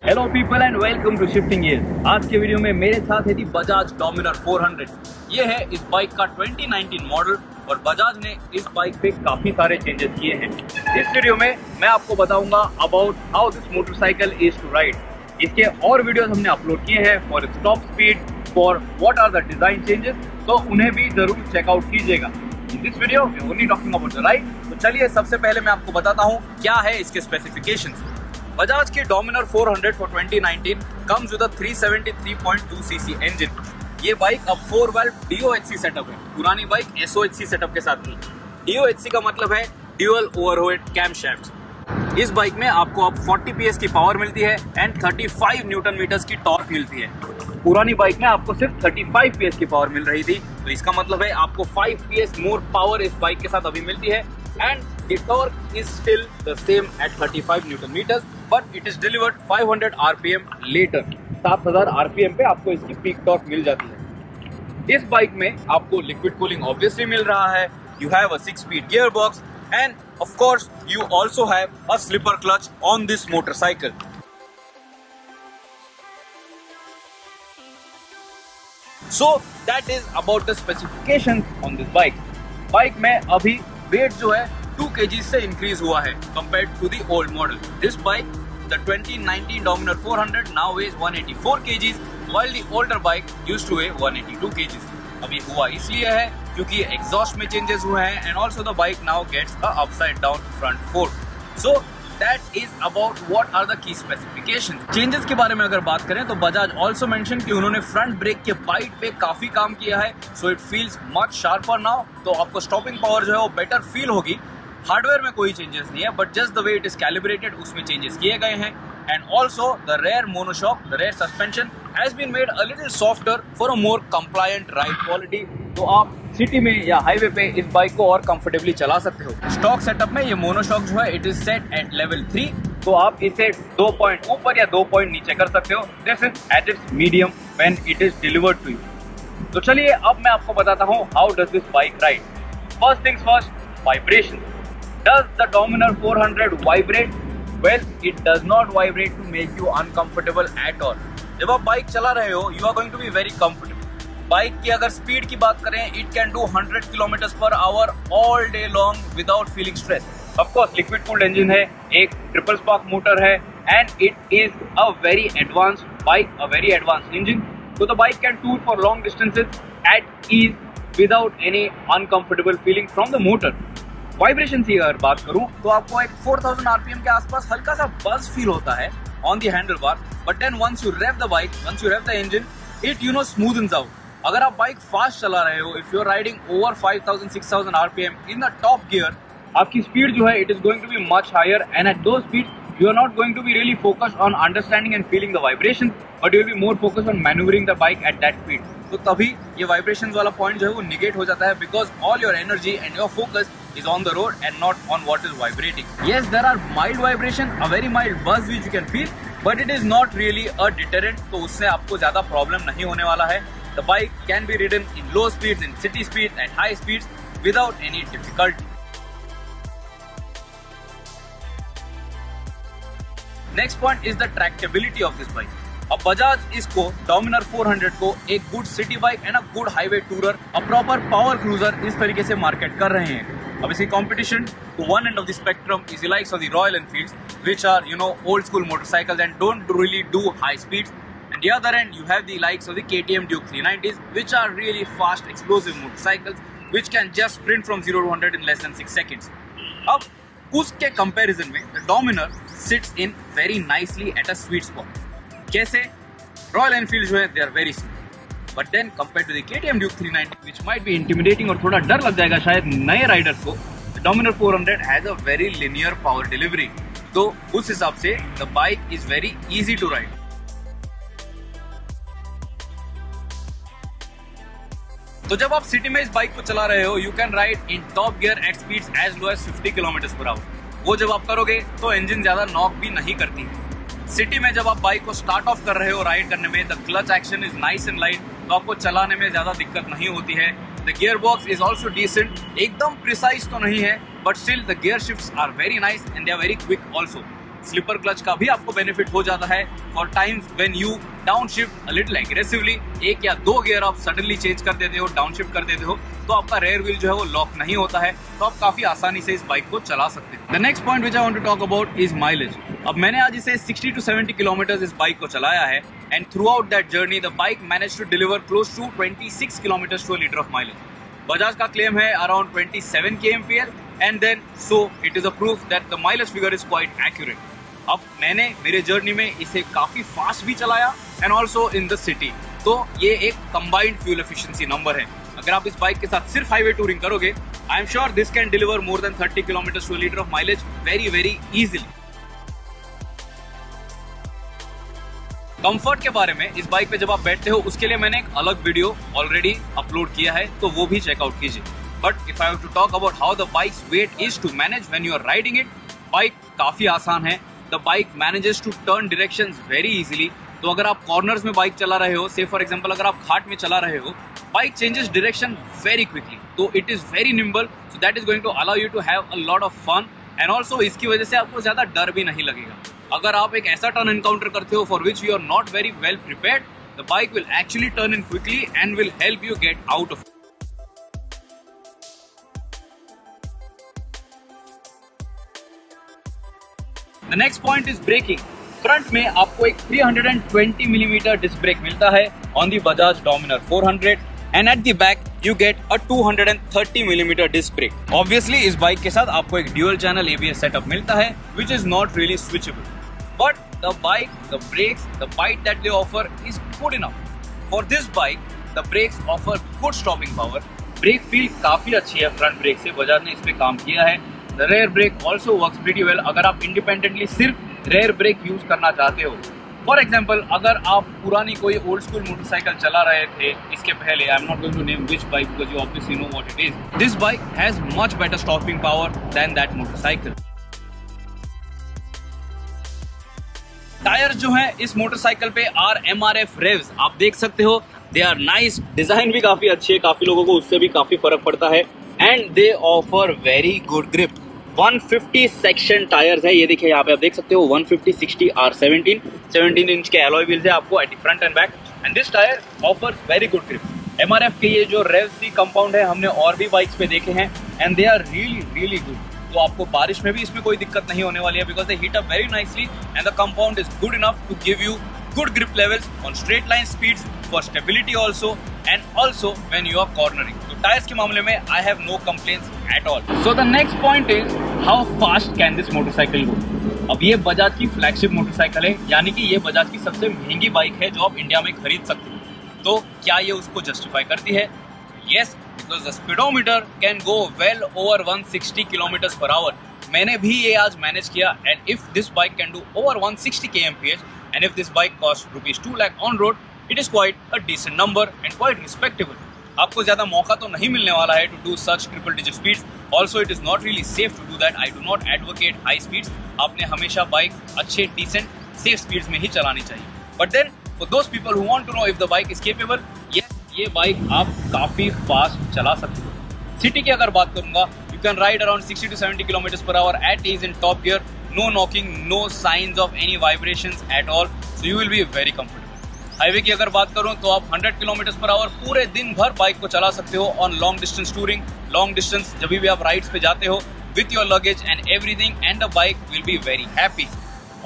Hello people and welcome to shifting gears. आज के video में मेरे साथ है बजाज डोमिनर 400। ये है इस बाइक का 2019 मॉडल और बजाज ने इस बाइक पे काफी सारे चेंजेस किए हैं। इस वीडियो में मैं आपको बताऊंगा about how this motorcycle is to ride. इसके और वीडियोस हमने अपलोड किए हैं for top speed, for what are the design changes, तो उन्हें भी जरूर चेकआउट कीजिएगा। In this video we only talking about the ride. तो चलिए सबसे पहले मैं आपको बताता हूँ क्या है इसके स्पेसिफिकेशंस। बजाज की Dominar 400 for 2019 comes with a 373.2 CC engine. ये बाइक अब 4 वाल्व DOHC सेटअप है, पुरानी बाइक SOHC सेटअप के साथ नहीं। DOHC का मतलब है ड्यूअल ओवरहेड कैमशैफ्ट। इस बाइक में आपको अब 40 PS की पावर मिलती है एंड 35 न्यूटन मीटर्स की टॉर्क मिलती है। पुरानी बाइक में आपको सिर्फ 35 PS की पावर मिल रही थी, तो इसका मतलब है आपको 5 PS मोर पावर इस बाइक के साथ अभी मिलती है and the torque is still the same at 35 Newton meters, but it is delivered 500 RPM later. 7000 RPM पे आपको इसकी पीक टॉर्क मिल जाती है। इस बाइक में आपको लिक्विड कूलिंग ऑब्वियसली मिल रहा है। You have a 6-speed gearbox and of course you also have a slipper clutch on this motorcycle. So that is about the specifications on this bike. Bike में अभी wait जो है 2 kg से increase हुआ है compared to the old model. This bike, the 2019 Dominar 400 now weighs 184 kgs, while the older bike used to weigh 182 kgs. अभी हुआ इसलिए है क्योंकि एग्जॉस्ट में चेंजेस हुए हैं and also the bike now gets a upside down front fork. So that is about what are the key specifications. Changes के बारे में अगर बात करें तो बजाज ऑल्सो मेंशन कि उन्होंने फ्रंट ब्रेक के बाइट पे काफी काम किया है, so it feels much sharper now. तो आपको स्टॉपिंग पावर जो है वो बेटर फील होगी। हार्डवेयर में कोई चेंजेस नहीं है, but just the way it is calibrated उसमें चेंजेस किए गए हैं। And also the rear monoshock, the rear suspension has been made a little softer for a more compliant ride quality. तो आप सिटी में या हाईवे पे इस बाइक को और कंफर्टेबली चला सकते हो। स्टॉक सेटअप में ये मोनोशॉक जो है it is set at level 3, तो आप इसे 2 पॉइंट ऊपर या 2 पॉइंट नीचे कर सकते हो। This is at its medium when it is delivered to you. तो चलिए अब मैं आपको बताता हूँ how does this bike ride. First things first, vibration. Does the Dominar 400 vibrate? Well, it does not vibrate to make you uncomfortable at all. जब आप bike चला रहे हो, you are going to be very comfortable. Bike की अगर speed की बात करें, it can do 100 km/h all day long without feeling stress. Of course, liquid cooled engine है, एक ट्रिपल स्पार्क मोटर है, and it is a very advanced bike, a very advanced engine. So the bike can tour for long distances at ease without any uncomfortable feeling from the motor. Vibration की अगर बात करूं तो आपको एक 4000 RPM के आसपास हल्का सा बज फील होता है on the handlebar, but then once you rev the bike, once you rev the engine, it smoothens out. अगर आप बाइक फास्ट चला रहे हो, if you are riding over 5000-6000 RPM in the top gear, आपकी speed जो है it is going to be much higher and at though speed you are not going to be really focused on understanding and feeling the vibration, but you will be more focused on maneuvering the bike at that speed. तो तभी ये vibrations वाला point जो है वो negate हो जाता है, because all your energy and your focus is on the road and not on what is vibrating. Yes, there are mild vibration, a very mild buzz which you can feel, but it is not really a deterrent. तो उससे आपको ज्यादा problem नहीं होने वाला है. The bike can be ridden in low speeds, in city speeds, at high speeds without any difficulty. Next point is the tractability of this bike. अब बजाज इसको डोमिनर 400 को एक good city bike and a good highway tourer, a proper power cruiser इस तरीके से market कर रहे हैं। अब इसकी competition to one end of the spectrum is the likes of the Royal Enfields, which are old school motorcycles and don't really do high speeds, and the other end you have the likes of the KTM Duke 390s, which are really fast explosive motorcycles which can just sprint from 0 to 100 in less than 6 seconds. अब उसके comparison में the Dominar sits in very nicely at a sweet spot. कैसे? Royal Enfield जो है they are very smooth, but then compared to the KTM Duke 390 which might be intimidating और थोड़ा डर लग जाएगा शायद नए राइडर्स को, the Dominar 400 has a very linear power delivery. तो उस हिसाब से the bike is very easy to ride. तो जब आप सिटी में इस बाइक को चला रहे हो, you can ride in top gear at speeds as low as 50 km/h. वो जब आप करोगे तो इंजन ज्यादा नॉक भी नहीं करती है। सिटी में जब आप बाइक को स्टार्ट ऑफ कर रहे हो राइड करने में, the clutch action is nice and light, तो आपको चलाने में ज्यादा दिक्कत नहीं होती है। The gear box is also decent, एकदम प्रिसाइज तो नहीं है, but still the gear shifts are very nice and they are very quick also. Slipper clutch का भी आपको बेनिफिट हो जाता है for times when you downshift a little aggressively. 1 या 2 गियर आप सडनली चेंज कर देते हो, डाउन शिफ्ट कर देते हो, तो आपका रेयर व्हील जो है वो लॉक नहीं होता है, तो आप काफी आसानी से इस बाइक को चला सकते हैं। The next point which I want to talk about is mileage. अब मैंने आज इसे 60 to 70 किलोमीटर इस बाइक को चलाया है and throughout that journey the bike manage to deliver close to 26 kilometre to litre of mileage. Bajaj का claim है around 27 kmpl and then so it is a proof that the mileage figure is quite accurate. अब मैंने मेरे journey में इसे काफी fast भी चलाया and also in the city, तो ये एक कंबाइंड फ्यूल एफिशिएंसी नंबर है। अगर आप इस बाइक के साथ सिर्फ हाईवे टूरिंग करोगे, I am sure this can deliver more than 30 kilometre to litre of mileage very very easily. Comfort के बारे में इस बाइक पे जब आप बैठते हो उसके लिए मैंने एक अलग वीडियो ऑलरेडी अपलोड किया है, तो वो भी चेकआउट कीजिए। But if I have to talk about how the bike's weight is to manage when you are riding it, bike काफी आसान है। The bike manages to turn directions very easily. तो अगर आप कॉर्नर्स में बाइक चला रहे हो, से फॉर एग्जांपल अगर आप घाट में चला रहे हो, bike changes direction very quickly, तो it is very nimble, so that is going to allow you to have a lot of fun and also इसकी वजह से आपको ज्यादा डर भी नहीं लगेगा। अगर आप एक ऐसा टर्न एनकाउंटर करते हो for which you are not very well prepared, the bike will actually turn in quickly and will help you get out of. The next point is braking. Front में आपको एक 320 मिलीमीटर डिस्क ब्रेक मिलता है on the Bajaj Dominar 400 and at the back you get a 230 mm disc brake. Obviously इस bike के साथ आपको एक dual channel ABS setup मिलता है which is not really switchable. But the bike, the brakes, the bite that they offer is good enough. For this bike, the brakes offer good stopping power. Brake feel काफी अच्छी है front brake से, बजाज ने इस पे काम किया है। The rear brake also works pretty well अगर आप independently सिर्फ rear brake use करना चाहते हो। फॉर एग्जाम्पल अगर आप पुरानी कोई ओल्ड स्कूल मोटरसाइकिल चला रहे थे इसके पहले, I am not going to name which bike because you obviously know what it is, this bike has much better stopping power than that motorcycle. Tyre जो है इस मोटरसाइकिल पे आर MRF रेव्स, आप देख सकते हो, दे आर नाइस, डिजाइन भी काफी अच्छी है, काफी लोगों को उससे भी काफी फर्क पड़ता है and they offer very good grip. 150 section tyres है, ये देखिए यहाँ पे आप देख सकते हो 150/60 R17 17 इंच के एलॉय व्हील्स है आपको at front and back and this tyre offers very good grip. MRF के ये जो रेव्स कंपाउंड है हमने और भी बाइक्स पे देखे हैं and they are really really good. तो आपको बारिश में भी इसमें कोई दिक्कत नहीं होने वाली है because they heat up very nicely and the compound is good enough to give you good grip levels on straight line speeds for stability also and also when you are cornering. So tires के मामले में I have no complaints at all. So the next point is how fast can this motorcycle go? अब ये बजाज की flagship motorcycle है, यानी कि ये बजाज की सबसे महंगी बाइक है जो आप इंडिया में खरीद सकते हो। तो क्या ये उसको जस्टिफाई करती है? Yes, because the speedometer can go well over 160 kilometers per hour. मैंने भी ये आज मैनेज किया and if this bike can do over 160 kmph and if this bike costs rupees 2 lakh on road, it is quite a decent number and quite respectable. आपको ज्यादा मौका तो नहीं मिलने वाला है to do such triple digit speeds. Also, it is not really safe to do that. I do not advocate high speeds. आपने हमेशा बाइक अच्छे decent safe speeds में ही चलानी चाहिए. But then for those people who want to know if the bike is capable, yes, ये bike आप काफी fast चला सकते हो। सिटी की अगर बात करूंगा, you can ride around 60 to 70 kilometers per hour at ease in top gear. No knocking, no signs of any vibrations at all. So you will be very comfortable. Highway की अगर बात करूं तो आप 100 किलोमीटर पर आवर पूरे दिन भर bike को चला सकते हो on long distance touring, long distance जब भी आप राइड्स पे जाते हो with your luggage and everything and the bike will be very happy.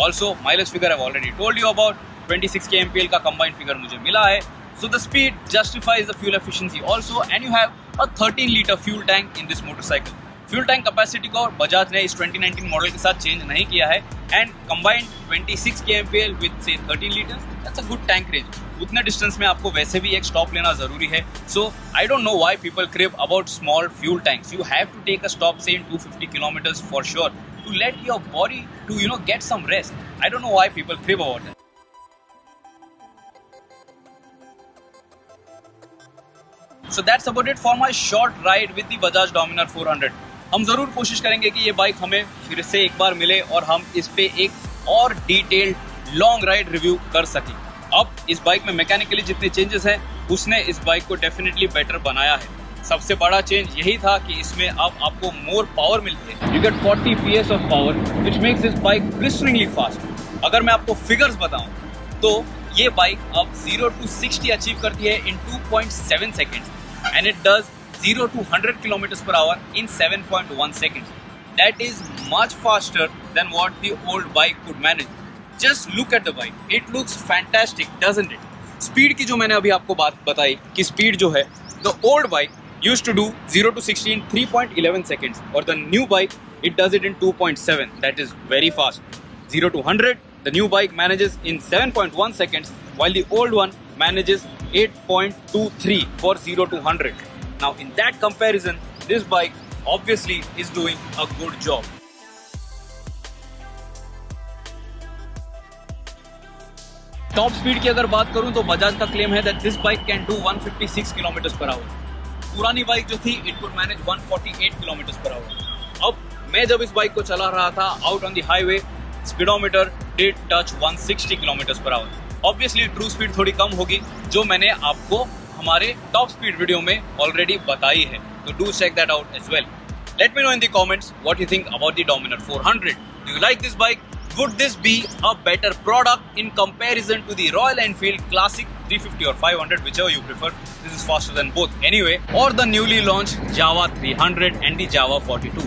Also mileage figure I already told you about 26 kmpl का कंबाइंड फिगर मुझे मिला है। So the speed justifies the fuel efficiency also and you have a 13-liter fuel tank in this motorcycle. Fuel tank capacity को बजाज ने इस 2019 model के साथ change नहीं किया है and combined 26 kmpl with say 13 liters, that's a good tank range. उतने distance में आपको वैसे भी एक स्टॉप लेना जरूरी है। So I don't know why people crave about small fuel tanks. You have to take a stop say in 250 kilometers for sure to let your body to get some rest. I don't know why people crave about that. So that's about it for my short ride with the Bajaj Dominar 400. हम जरूर कोशिश करेंगे कि ये bike हमें फिर से एक बार मिले और हम इस पे एक और डिटेल्ड लॉन्ग राइड रिव्यू कर सकें। अब इस बाइक में मैकेनिकली जितने चेंजेस हैं उसने इस बाइक को डेफिनेटली बेटर बनाया है। सबसे बड़ा चेंज यही था कि इसमें अब आपको मोर पावर मिलती है। You get 40 PS of power which makes this bike blisteringly fast. अगर मैं आपको फिगर्स बताऊं तो ये बाइक अब 0 to 60 अचीव करती है इन 2.7 seconds and it does 0 to 100 km/h in 7.1 seconds. That is much faster than what the old bike could manage. Just look at the bike. It looks fantastic, doesn't it? Speed की जो मैंने अभी आपको बात बताई कि स्पीड जो है the old bike used to do 0 to 60 in 3.11 seconds or the new bike it does it in 2.7. That is very fast. 0 to 100 the new bike manages in 7.1 seconds while the old one manages 8.23 for 0 to 100. Now in that comparison this bike obviously is doing a good job. Top speed की अगर बात करूं तो बजाज का claim है that this bike can do 156 km/h. पुरानी bike जो थी it could manage 148 km/h. अब मैं जब इस बाइक को चला रहा था out on the highway speedometer did touch 160 km/h. Obviously true speed थोड़ी कम होगी जो मैंने आपको हमारे टॉप स्पीड वीडियो में ऑलरेडी बताई है, तो do check that out as well. Let me know in the comments what you think about the Dominar 400. Do you like this bike? Would this be a better product in comparison to the Royal Enfield Classic 350 or 500, whichever you prefer? This is faster than both anyway. Or the newly launched Java 300 and the Java 42.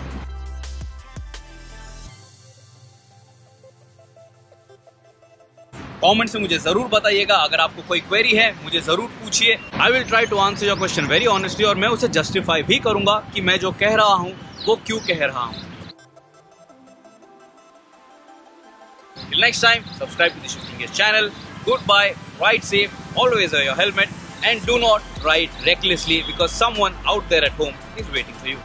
Comment से मुझे जरूर बताइएगा. अगर आपको कोई query है मुझे जरूर पूछिए. I will try to answer your question very honestly और मैं उसे जस्टिफाई भी करूंगा कि मैं जो कह रहा हूं वो क्यों कह रहा हूं. Till next time, subscribe to the Shifting Gears channel. Goodbye, ride safe, always wear your helmet, and do not ride recklessly because someone out there at home is waiting for you.